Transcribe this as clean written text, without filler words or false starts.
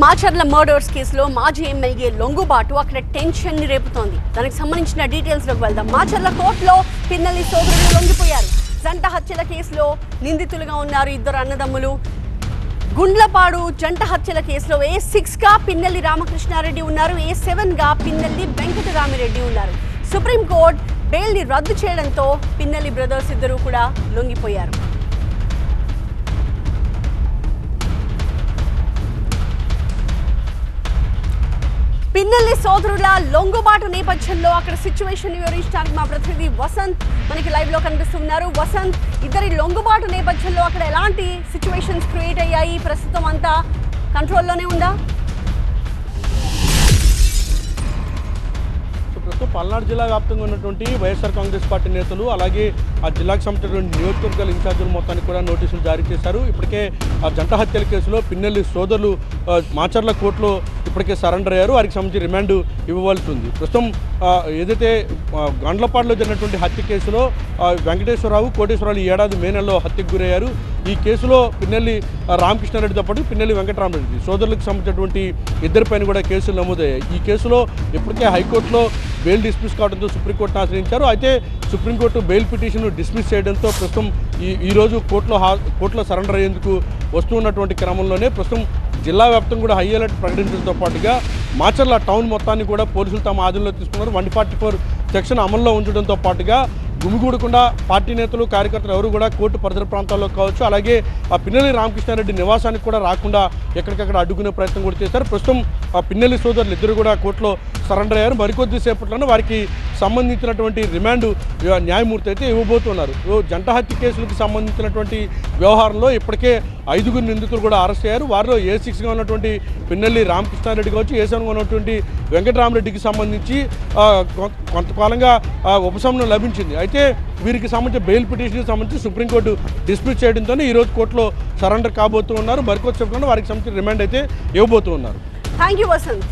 Macherla murders కేసులో మాజీ MLA లొంగుబాటు అక్కడ టెన్షన్ ని రేపుతోంది. దానికి సంబంధించిన డీటెయిల్స్ లోకి వెళ్దాం. మాచర్ల కోర్టులో పిన్నెల్లి సోదరులు లొంగిపోయారు. జంట హత్యల కేసులో నిందితులుగా ఉన్నారు ఇద్దరు అన్నదమ్ములు. గుండ్లపాడు జంట హత్యల కేసులో A6 గా పిన్నెల్లి రామకృష్ణారెడ్డి ఉన్నారు, A7 గా పిన్నెల్లి వెంకటరామిరెడ్డి ఉన్నారు. సుప్రీంకోర్టు బెయిల్ ని రద్దు చేయడంతో పిన్నెల్లి బ్రదర్స్ ఇద్దరు కూడా లొంగిపోయారు. పిన్నెల్లి సోదరుల లొంగుబాటు నేపథ్యంలో అక్కడ సిచ్యువేషన్ వివరించడానికి మా ప్రతినిధి వసంత్ మనకి లైవ్ లో కనిపిస్తున్నారు. వసంత్, ఇద్దరి లొంగుబాటు నేపథ్యంలో అక్కడ ఎలాంటి సిచ్యువేషన్స్ క్రియేట్ అయ్యాయి? ప్రస్తుతం అంతా కంట్రోల్లోనే ఉందా? ప్రస్తుతం పల్నాడు జిల్లా వ్యాప్తంగా ఉన్నటువంటి వైఎస్ఆర్ కాంగ్రెస్ పార్టీ నేతలు అలాగే ఆ జిల్లాకు సంబంధించినటువంటి నియోజకవర్గాల ఇన్ఛార్జీలు మొత్తానికి కూడా నోటీసులు జారీ చేశారు. ఇప్పటికే ఆ జంట హత్యల కేసులో పిన్నెల్లి సోదరులు మాచర్ల కోర్టులో ఇప్పటికే సరెండర్ అయ్యారు. వారికి సంబంధించి రిమాండ్ ఇవ్వవలసి ఉంది. ప్రస్తుతం ఏదైతే గండ్లపాడులో జరిగినటువంటి హత్య కేసులో వెంకటేశ్వరరావు, కోటేశ్వరరావు ఈ ఏడాది మే నెలలో హత్యకు గురయ్యారు. ఈ కేసులో పిన్నెల్లి రామకృష్ణారెడ్డితో పాటు పిన్నెల్లి వెంకటరామరెడ్డి సోదరులకు సంబంధించినటువంటి ఇద్దరిపైన కూడా కేసులు నమోదయ్యాయి. ఈ కేసులో ఇప్పటికే హైకోర్టులో బెయిల్ డిస్మిస్ కావడంతో సుప్రీంకోర్టును ఆశ్రయించారు. అయితే సుప్రీంకోర్టు బెయిల్ పిటిషన్ డిస్మిస్ చేయడంతో ప్రస్తుతం ఈరోజు కోర్టులో సరెండర్ అయ్యేందుకు వస్తున్నటువంటి క్రమంలోనే ప్రస్తుతం జిల్లా వ్యాప్తంగా కూడా హై అలర్ట్ ప్రకటించడంతో పాటుగా మాచర్ల టౌన్ మొత్తాన్ని కూడా పోలీసులు తమ ఆధీనంలో తీసుకున్నారు. 144 సెక్షన్ అమల్లో ఉంచడంతో పాటుగా గుమిగూడకుండా పార్టీ నేతలు, కార్యకర్తలు ఎవరు కూడా కోర్టు పరిసర ప్రాంతాల్లో కావచ్చు, అలాగే ఆ పిన్నెల్లి రామకృష్ణారెడ్డి నివాసానికి కూడా రాకుండా ఎక్కడికక్కడ అడ్డుకునే ప్రయత్నం కూడా చేశారు. ప్రస్తుతం ఆ పిన్నెల్లి సోదరులు ఇద్దరు కూడా కోర్టులో సరెండర్ అయ్యారు. మరికొద్ది సేపట్లోనే వారికి సంబంధించినటువంటి రిమాండ్ న్యాయమూర్తి అయితే ఇవ్వబోతున్నారు. జంట హత్య కేసులకు సంబంధించినటువంటి వ్యవహారంలో ఇప్పటికే 5 నిందితులు కూడా అరెస్ట్ అయ్యారు. వారిలో A6గా ఉన్నటువంటి పిన్నెల్లి రామకృష్ణారెడ్డి కావచ్చు, A7గా ఉన్నటువంటి వెంకటరామరెడ్డికి సంబంధించి కొంతకాలంగా ఉపశమనం లభించింది. అయితే వీరికి సంబంధించిన బెయిల్ పిటిషన్కి సంబంధించి సుప్రీంకోర్టు డిస్మిస్ చేయడంతోనే ఈరోజు కోర్టులో సరెండర్ కాబోతున్నారు. మరికొద్ది సేపట్లో వారికి సంబంధించిన రిమాండ్ అయితే ఇవ్వబోతున్నారు. Thank you Vasant.